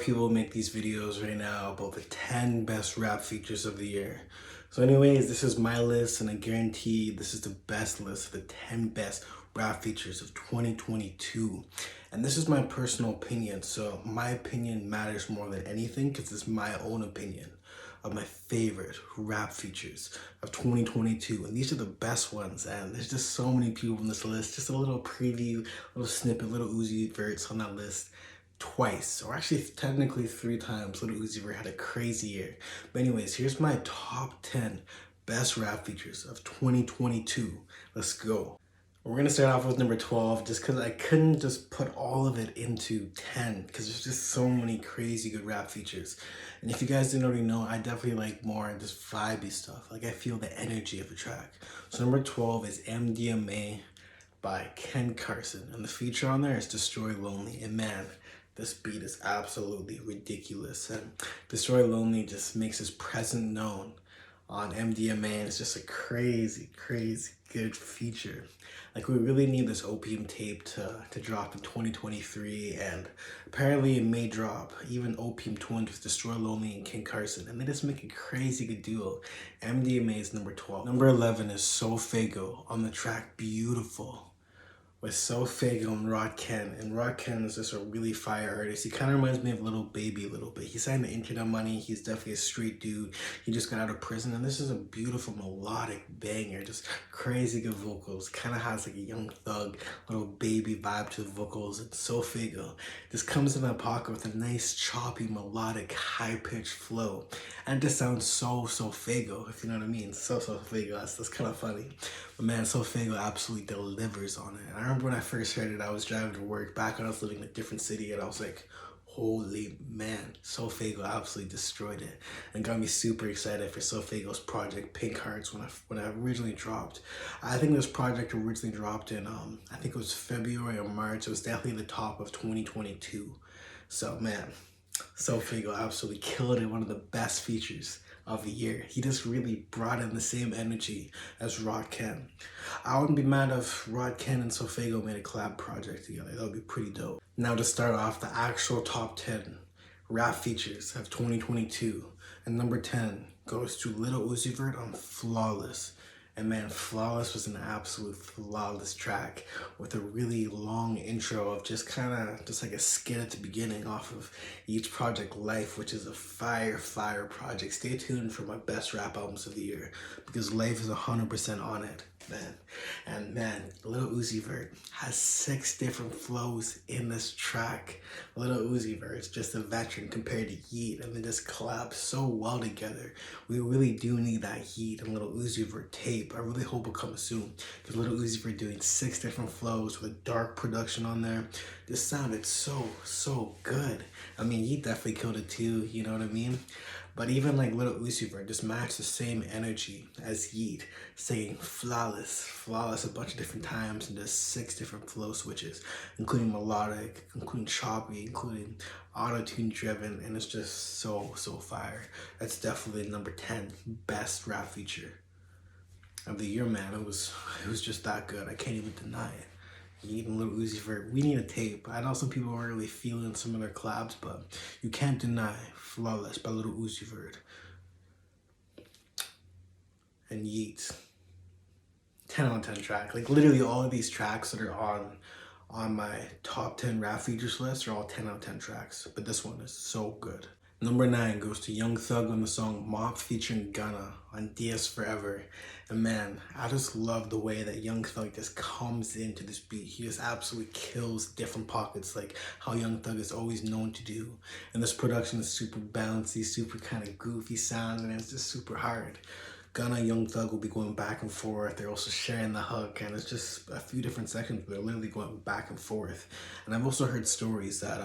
People make these videos right now about the 10 best rap features of the year. So anyways, this is my list and I guarantee this is the best list of the 10 best rap features of 2022. And this is my personal opinion, so my opinion matters more than anything because it's my own opinion of my favorite rap features of 2022. And these are the best ones, and there's just so many people on this list. Just a little preview, a little snippet, little Uzi Vert's on that list twice, or actually technically 3 times. Little Uzi Vert had a crazy year. But anyways, here's my top 10 best rap features of 2022. Let's go. We're gonna start off with number 12 just because I couldn't just put all of it into 10 because there's just so many crazy good rap features. And if you guys didn't already know, I definitely like more just vibey stuff. Like I feel the energy of the track. So number 12 is MDMA by Ken Carson, and the feature on there is Destroy Lonely. And man, this beat is absolutely ridiculous, and Destroy Lonely just makes his presence known on MDMA, and it's just a crazy good feature. Like, we really need this Opium tape to drop in 2023, and apparently it may drop. Even Opium Twins with Destroy Lonely and Ken Carson, and they just make a crazy good duo. MDMA is number 12. Number 11 is SoFaygo on the track Beautiful with SoFaygo and Rakim. And Rakim is just a really fire artist. He kind of reminds me of Lil Baby a little bit. He signed to Internet Money. He's definitely a street dude. He just got out of prison, and this is a beautiful melodic banger. Just crazy good vocals. Kind of has like a Young Thug, Lil Baby vibe to the vocals. And SoFaygo just comes in that pocket with a nice choppy, melodic, high-pitched flow. And it just sounds so SoFaygo, if you know what I mean. SoFaygo, that's kind of funny. But man, SoFaygo absolutely delivers on it. And I remember when I first heard it, I was driving to work back when I was living in a different city, and I was like, holy man, SoFaygo absolutely destroyed it and got me super excited for SoFaygo's project Pink Hearts when I originally dropped. I think this project originally dropped in I think it was February or March. It was definitely the top of 2022. So man, SoFaygo absolutely killed it. One of the best features of the year. He just really brought in the same energy as Rakim. I wouldn't be mad if Rakim and SoFaygo made a collab project together. That would be pretty dope. Now to start off the actual top 10 rap features of 2022. And number 10 goes to Lil Uzi Vert on Flawless. And man, Flawless was an absolute flawless track with a really long intro of just like a skit at the beginning off of each project Life, which is a fire project. Stay tuned for my best rap albums of the year because Life is 100% on it, man. And man, Lil Uzi Vert has 6 different flows in this track. Lil Uzi Vert is just a veteran compared to Yeat, and they just collab so well together. We really do need that Yeat and Lil Uzi Vert tape. I really hope it comes soon because Lil Uzi Vert doing 6 different flows with dark production on there. This sounded so good. I mean, Yeat definitely killed it too, you know what I mean? But even like Lil Uzi Vert just matched the same energy as Yeat, saying flawless a bunch of different times, and just 6 different flow switches, including melodic, including choppy, including auto-tune driven, and it's just so fire. That's definitely number 10 best rap feature of the year, man. It was just that good. I can't even deny it. Yeat and Lil Uzi Vert, we need a tape. I know some people aren't really feeling some of their collabs, but you can't deny Flawless by Lil Uzi Vert and Yeat. 10 out of 10 track. Like literally all of these tracks that are on my top 10 rap features list are all 10 out of 10 tracks, but this one is so good. Number 9 goes to Young Thug on the song Mop featuring Gunna on DS Forever. And man, I just love the way that Young Thug just comes into this beat. He just absolutely kills different pockets, like how Young Thug is always known to do. And this production is super bouncy, super kind of goofy sound, and it's just super hard. Gunna and Young Thug will be going back and forth. They're also sharing the hook, and it's just a few different sections where they're literally going back and forth. And I've also heard stories that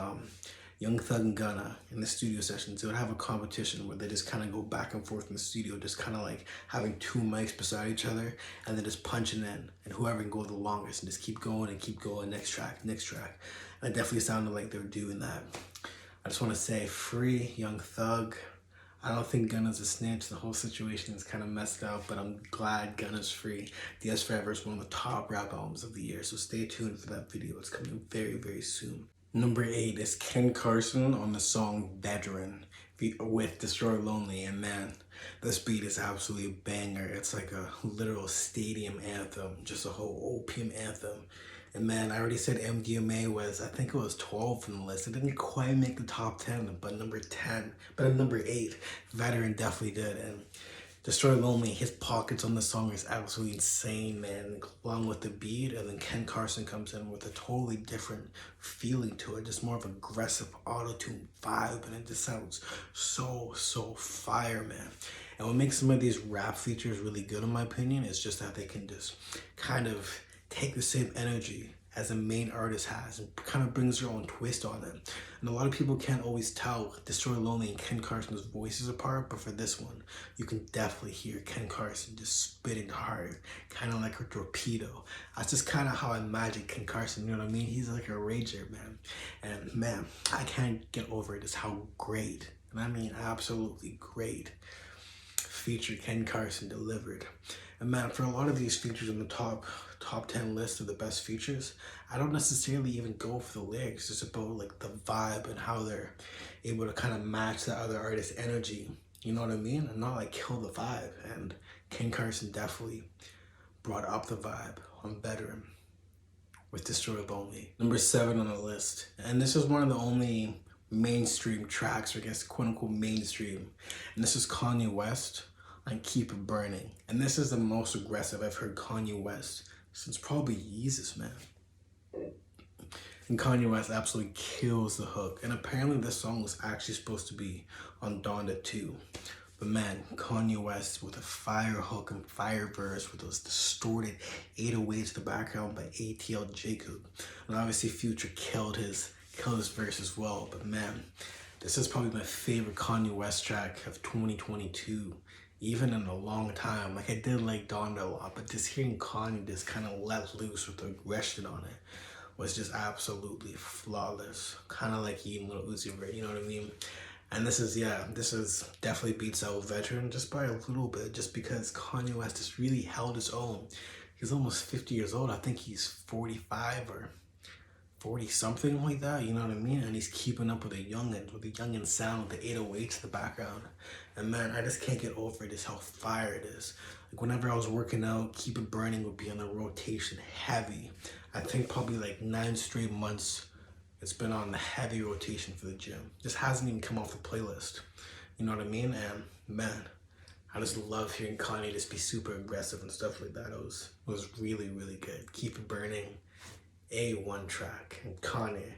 Young Thug and Gunna in the studio sessions, they would have a competition where they just kind of go back and forth in the studio, just kind of like having 2 mics beside each other and then just punching in, and whoever can go the longest and just keep going, next track. And it definitely sounded like they were doing that. I just want to say, free Young Thug. I don't think Gunna's a snitch. The whole situation is kind of messed up, but I'm glad Gunna's free. DS Forever is one of the top rap albums of the year, so stay tuned for that video. It's coming very soon. Number 8 is Ken Carson on the song Veteran with Destroy Lonely. And man, this beat is absolutely a banger. It's like a literal stadium anthem, just a whole opium anthem. And man, I already said MDMA was, I think it was 12 on the list. It didn't quite make the top 10, but number 8, Veteran definitely did. And Destroy Lonely, his pockets on the song is absolutely insane, man. Along with the beat, and then Ken Carson comes in with a totally different feeling to it, just more of aggressive auto-tune vibe, and it just sounds so fire, man. And what makes some of these rap features really good, in my opinion, is just that they can just kind of take the same energy as the main artist has and kind of brings their own twist on it. And a lot of people can't always tell Destroy Lonely and Ken Carson's voices apart, but for this one, you can definitely hear Ken Carson just spitting hard, kind of like a torpedo. That's just kind of how I imagine Ken Carson, you know what I mean? He's like a rager, man. And man, I can't get over just how great, and I mean absolutely great, feature Ken Carson delivered. And man, for a lot of these features in the top 10 list of the best features, I don't necessarily even go for the lyrics. It's about like the vibe and how they're able to kind of match the other artist's energy. You know what I mean? And not like kill the vibe. And Ken Carson definitely brought up the vibe on Veteran with Destroy Lonely. Number 7 on the list. And this is one of the only mainstream tracks, or I guess quote unquote mainstream. And this is Kanye West on Keep It Burning. And this is the most aggressive I've heard Kanye West since probably Yeezus, man. And Kanye West absolutely kills the hook. And apparently this song was actually supposed to be on Donda 2. But man, Kanye West with a fire hook and fire verse with those distorted 808s in the background by ATL Jacob. And obviously Future killed his verse as well. But man, this is probably my favorite Kanye West track of 2022. Even in a long time. Like, I did like Donda a lot, but just hearing Kanye just kind of let loose with the aggression on it was just absolutely flawless. Kind of like eating Lil Uzi Vert, you know what I mean? And this is definitely beats out Veteran just by a little bit, just because Kanye West just really held his own. He's almost 50 years old. I think he's 45 or 40 something like that, you know what I mean? And he's keeping up with the youngin sound, the 808s in the background. And man, I just can't get over just how fire it is. Like, whenever I was working out, Keep It Burning would be on the rotation heavy. I think probably like 9 straight months it's been on the heavy rotation for the gym. Just hasn't even come off the playlist. You know what I mean? And man, I just love hearing Kanye just be super aggressive and stuff like that. It was really good. Keep It Burning, A1 track. And Kanye,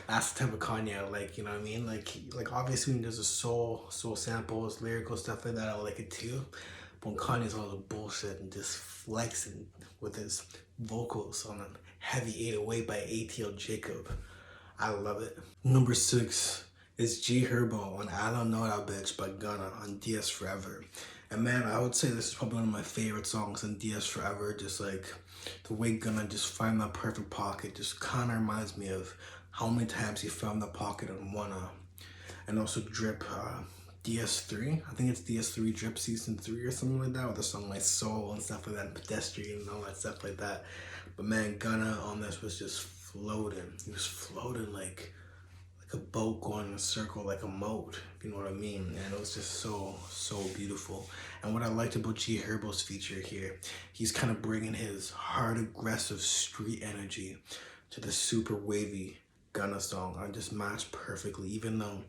that's the type of Kanye I like, you know what I mean? Like obviously when there's a soul samples, lyrical stuff like that, I like it too. But when Kanye's all the bullshit and just flexing with his vocals on a heavy 808 by ATL Jacob, I love it. Number 6 is G Herbo on I Don't Know That Bitch by Gunna on DS Forever. And man, I would say this is probably one of my favorite songs on DS Forever. Just like the way Gunna just find that perfect pocket just kind of reminds me of how many times he found the pocket on Wanna. And also Drip DS3. I think it's DS3 Drip Season 3 or something like that, with a song like Soul and stuff like that, and Pedestrian and all that stuff like that. But man, Gunna on this was just floating. He was floating like a boat going in a circle, like a moat, if you know what I mean. And it was just so beautiful. And what I liked about G Herbo's feature here, he's kind of bringing his hard, aggressive street energy to the super wavy Gunna song. I just matched perfectly. Even though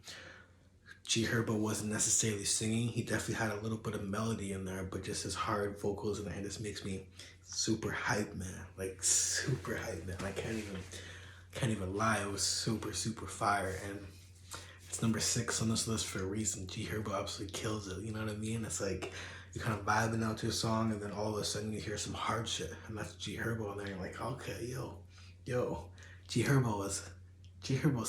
G Herbo wasn't necessarily singing, he definitely had a little bit of melody in there, but just his hard vocals and it just makes me super hype, man. Like super hype, man. I can't even lie. It was super fire. And it's number 6 on this list for a reason. G Herbo absolutely kills it, you know what I mean? It's like you're kind of vibing out to a song and then all of a sudden you hear some hard shit, and that's G Herbo, and then you're like, okay, yo, G Herbo's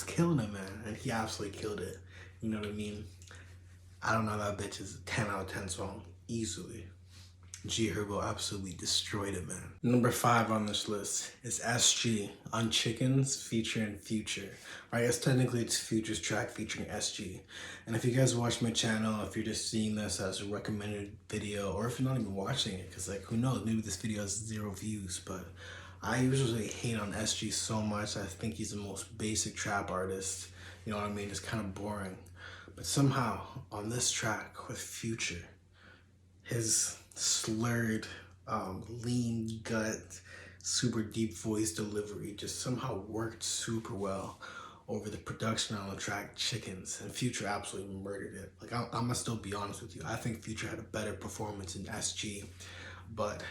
killing it, man. And he absolutely killed it. You know what I mean? I Don't Know That Bitch is a 10 out of 10 song, easily. G Herbo absolutely destroyed it, man. Number 5 on this list is SG on Chickens featuring Future. I guess technically it's Future's track featuring SG. And if you guys watch my channel, if you're just seeing this as a recommended video, or if you're not even watching it, because like who knows, maybe this video has 0 views, but I usually hate on SG so much. I think he's the most basic trap artist. You know what I mean? It's kind of boring. But somehow, on this track with Future, his slurred, lean gut, super deep voice delivery just somehow worked super well over the production on the track Chickens, and Future absolutely murdered it. Like, I'm gonna still be honest with you, I think Future had a better performance in SG, but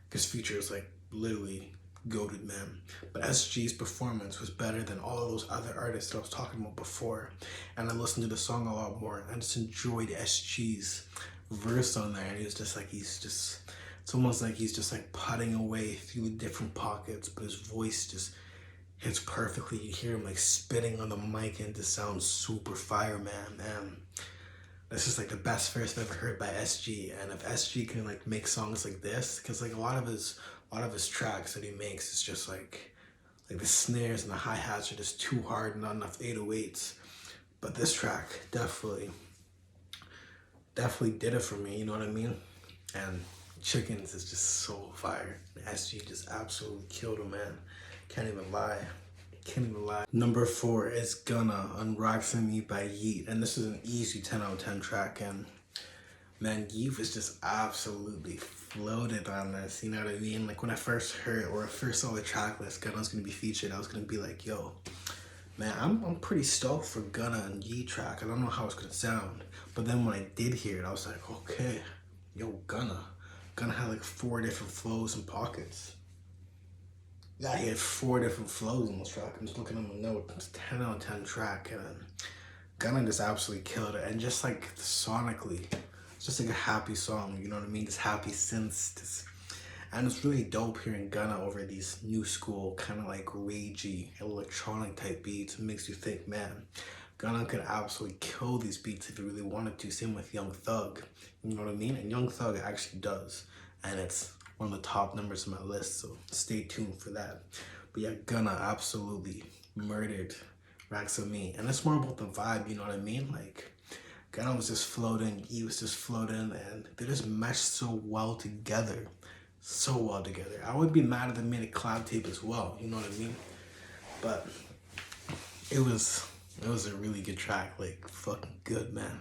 because Future is like literally goated, man. But SG's performance was better than all of those other artists that I was talking about before, and I listened to the song a lot more. I just enjoyed SG's verse on there, and he was just like, it's almost like he's just like putting away through the different pockets, but his voice just hits perfectly. You hear him like spitting on the mic and it just sounds super fire, man. And this is like the best verse I've ever heard by SG. And if SG can like make songs like this, because like a lot of his tracks that he makes is just like the snares and the hi-hats are just too hard and not enough 808s. But this track definitely did it for me, you know what I mean? And Chickens is just so fire. SG just absolutely killed him, man. Can't even lie. Number 4 is Gunna on Rocks on Me by Yeat. And this is an easy 10 out of 10 track. And man, Yeat was just absolutely floated on this. You know what I mean? Like when I first heard or first saw the track list, Gunna's gonna be featured, I was gonna be like, yo, man, I'm pretty stoked for Gunna and Yeat track. I don't know how it's gonna sound. But then when I did hear it, I was like, okay, yo, Gunna had like 4 different flows and pockets. Yeah, he had 4 different flows on this track. I'm just looking at my note. It's 10 out of 10 track, and Gunna just absolutely killed it. And just like sonically, it's just like a happy song, you know what I mean? Just happy synths. And it's really dope hearing Gunna over these new school, kind of like ragey, electronic type beats. It makes you think, man, Gunna could absolutely kill these beats if he really wanted to. Same with Young Thug, you know what I mean? And Young Thug actually does. And it's one of the top numbers on my list, so stay tuned for that. But yeah, Gunna absolutely murdered Racks on Me. And it's more about the vibe, you know what I mean? Like, Gunna was just floating, he was just floating, and they just meshed so well together. So well together. I would be mad if they made a collab tape as well, you know what I mean? But it was a really good track, like fucking good, man.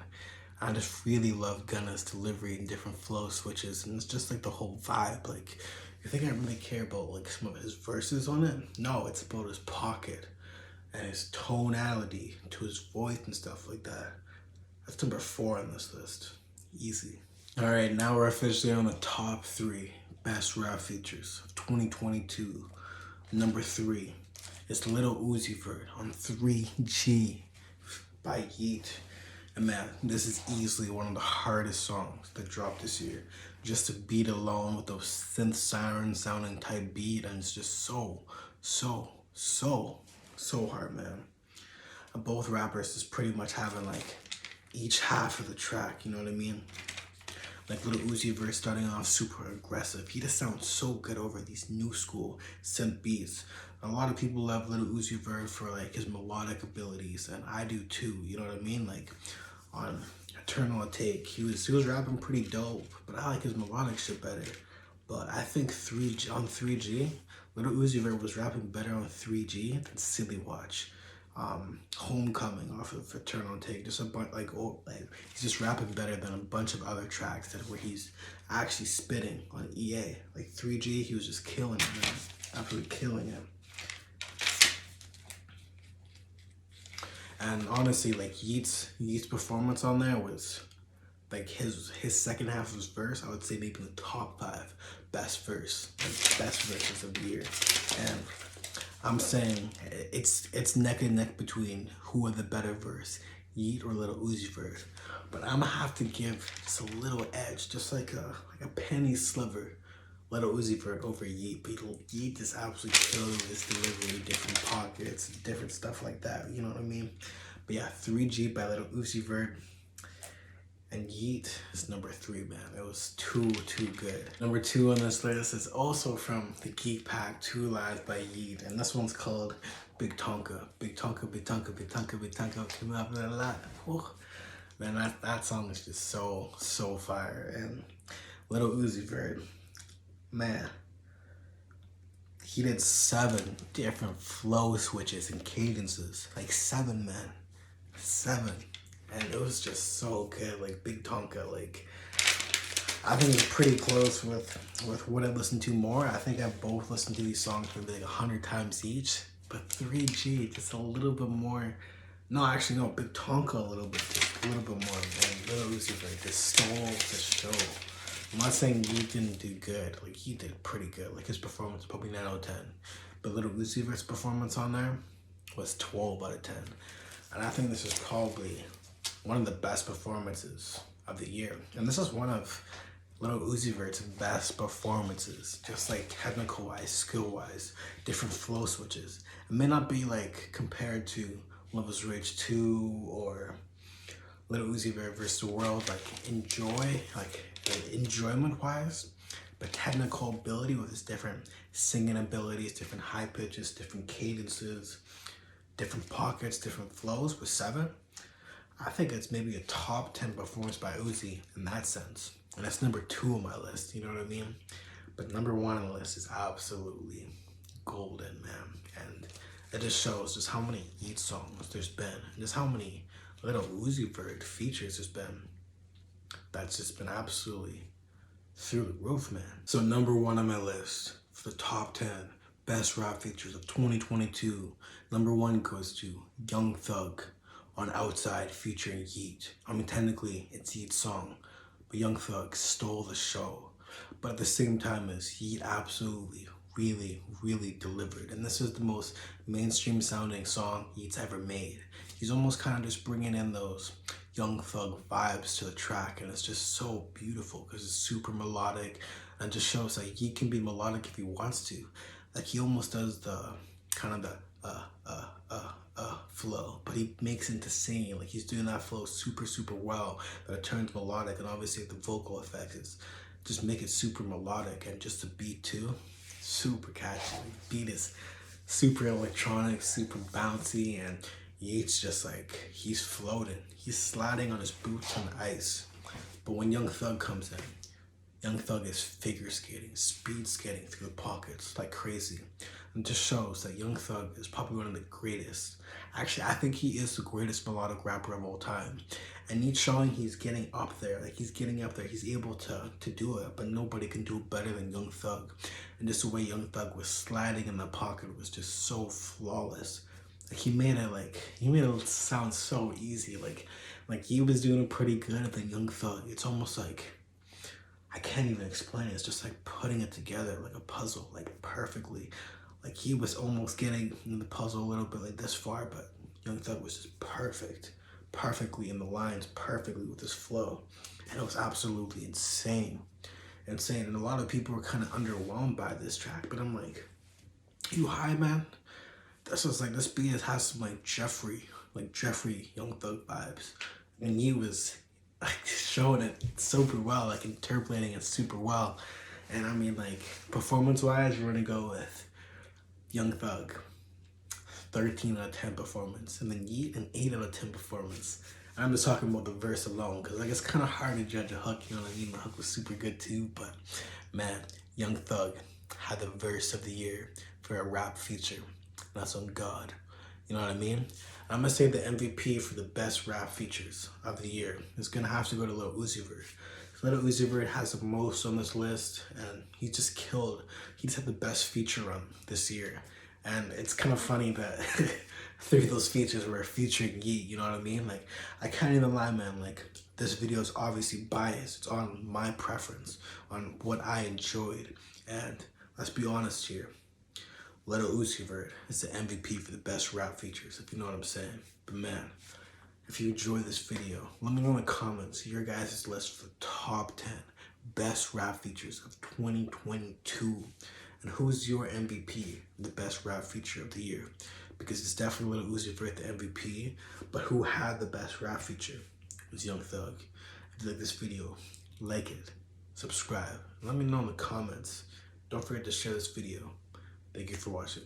I just really love Gunna's delivery and different flow switches, and it's just like the whole vibe. Like, you think I really care about like some of his verses on it? No, it's about his pocket and his tonality to his voice and stuff like that. That's number 4 on this list. Easy. All right, now we're officially on the top 3 best rap features of 2022. Number 3 is Lil Uzi Vert on 3G by Yeat. And man, this is easily one of the hardest songs that dropped this year. Just to beat alone with those synth siren sounding type beat, and it's just so hard, man. And both rappers is pretty much having like each half of the track, you know what I mean? Like Lil Uzi Vert starting off super aggressive. He just sounds so good over these new school synth beats. A lot of people love Lil Uzi Vert for like his melodic abilities, and I do too, you know what I mean? Like on Eternal Take, he was rapping pretty dope, but I like his melodic shit better. But I think 3G, Lil Uzi Vert was rapping better on 3G than Silly Watch. Homecoming off of Eternal Take, just a bunch like he's just rapping better than a bunch of other tracks that where he's actually spitting on EA. Like 3G, he was just killing it, man. Absolutely killing it. And honestly, like Yeat's performance on there was like his second half of his verse, I would say maybe the top 5 best verses of the year. And I'm saying it's neck and neck between who are the better verse, Yeat or Lil Uzi Vert. But I'm gonna have to give just a little edge, just like a penny sliver, Lil Uzi Vert over Yeat. But Yeat is absolutely killing his delivery, different pockets, different stuff like that. You know what I mean? But yeah, 3G by Lil Uzi Vert. And Yeat is number 3, man. It was too good. Number 2 on this list is also from the Geek Pack, 2 Lives by Yeat. And this one's called Big Tonka. Big Tonka, Big Tonka, Big Tonka, Big Tonka, came up with a lot. Man, that song is just so fire. And Lil Uzi Vert, man, He did 7 different flow switches and cadences. Like 7, man. 7. And it was just so good. Like Big Tonka, like I think it's pretty close with what I listen to more. I think I've both listened to these songs maybe like 100 times each. But 3G, just a little bit more. No, actually no, Big Tonka a little bit more. And Lil Uzi Vert just stole the show. I'm not saying he didn't do good. Like he did pretty good. Like his performance probably 9 out of 10. But Lil Uzi Vert's performance on there was 12 out of 10. And I think this is probably one of the best performances of the year. And this is one of Lil Uzi Vert's best performances, just like technical wise, skill wise, different flow switches. It may not be like compared to Love is Rage 2 or Lil Uzi Vert versus the World, like enjoyment wise, but technical ability with his different singing abilities, different high pitches, different cadences, different pockets, different flows with 7. I think it's maybe a top 10 performance by Uzi in that sense. And that's number 2 on my list, you know what I mean? But number 1 on the list is absolutely golden, man. And it just shows just how many Yeat songs there's been, and just how many Lil Uzi Vert features there's been. That's just been absolutely through the roof, man. So number 1 on my list for the top 10 best rap features of 2022, number 1 goes to Young Thug on Outside featuring Yeat. I mean, technically it's Yeat's song, but Young Thug stole the show. But at the same time as Yeat absolutely, really delivered. And this is the most mainstream sounding song Yeat's ever made. He's almost kind of just bringing in those Young Thug vibes to the track, and it's just so beautiful because it's super melodic and just shows that Yeat can be melodic if he wants to. Like he almost does the kind of the flow, but he makes it into singing. Like he's doing that flow super well, that it turns melodic, and obviously the vocal effects is just make it super melodic, and just the beat too, super catchy. The beat is super electronic, super bouncy, and Yeat's just like, he's floating. He's sliding on his boots on the ice. But when Young Thug comes in, Young Thug is figure skating, speed skating through the pockets like crazy. And just shows that Young Thug is probably one of the greatest. Actually, I think he is the greatest melodic rapper of all time. And he's showing he's getting up there. Like he's getting up there. He's able to do it, but nobody can do it better than Young Thug. And just the way Young Thug was sliding in the pocket was just so flawless. Like he made it sound so easy. Like he was doing it pretty good, and then Young Thug, it's almost like, I can't even explain it. It's just like putting it together like a puzzle, like perfectly. Like he was almost getting in the puzzle a little bit like this far, but Young Thug was just perfectly in the lines, perfectly with his flow. And it was absolutely insane. And a lot of people were kind of underwhelmed by this track, but I'm like, you high, man? This was like, this beat has some like Jeffrey Young Thug vibes. And he was like showing it super well, like interpolating it super well. And I mean, like performance wise, we're gonna go with Young Thug, 13 out of 10 performance, and then Yeat an 8 out of 10 performance. And I'm just talking about the verse alone, because like it's kind of hard to judge a hook, you know what I mean? The hook was super good too, but man, Young Thug had the verse of the year for a rap feature. That's on God. You know what I mean? I'm gonna say the MVP for the best rap features of the year is gonna have to go to Lil Uzi Vert. Lil Uzi Vert has the most on this list, and he just killed. He just had the best feature run this year. And it's kind of funny that 3 of those features were featuring Yeat, you know what I mean? Like, I can't even lie, man. Like, this video is obviously biased. It's on my preference, on what I enjoyed. And let's be honest here. Lil Uzi Vert is the MVP for the best rap features, if you know what I'm saying. But man, if you enjoyed this video, let me know in the comments your guys' list for the top 10 best rap features of 2022. And who's your MVP, the best rap feature of the year? Because it's definitely Lil Uzi Vert, the MVP, but who had the best rap feature? It was Young Thug. If you like this video, like it, subscribe, and let me know in the comments. Don't forget to share this video. Thank you for watching.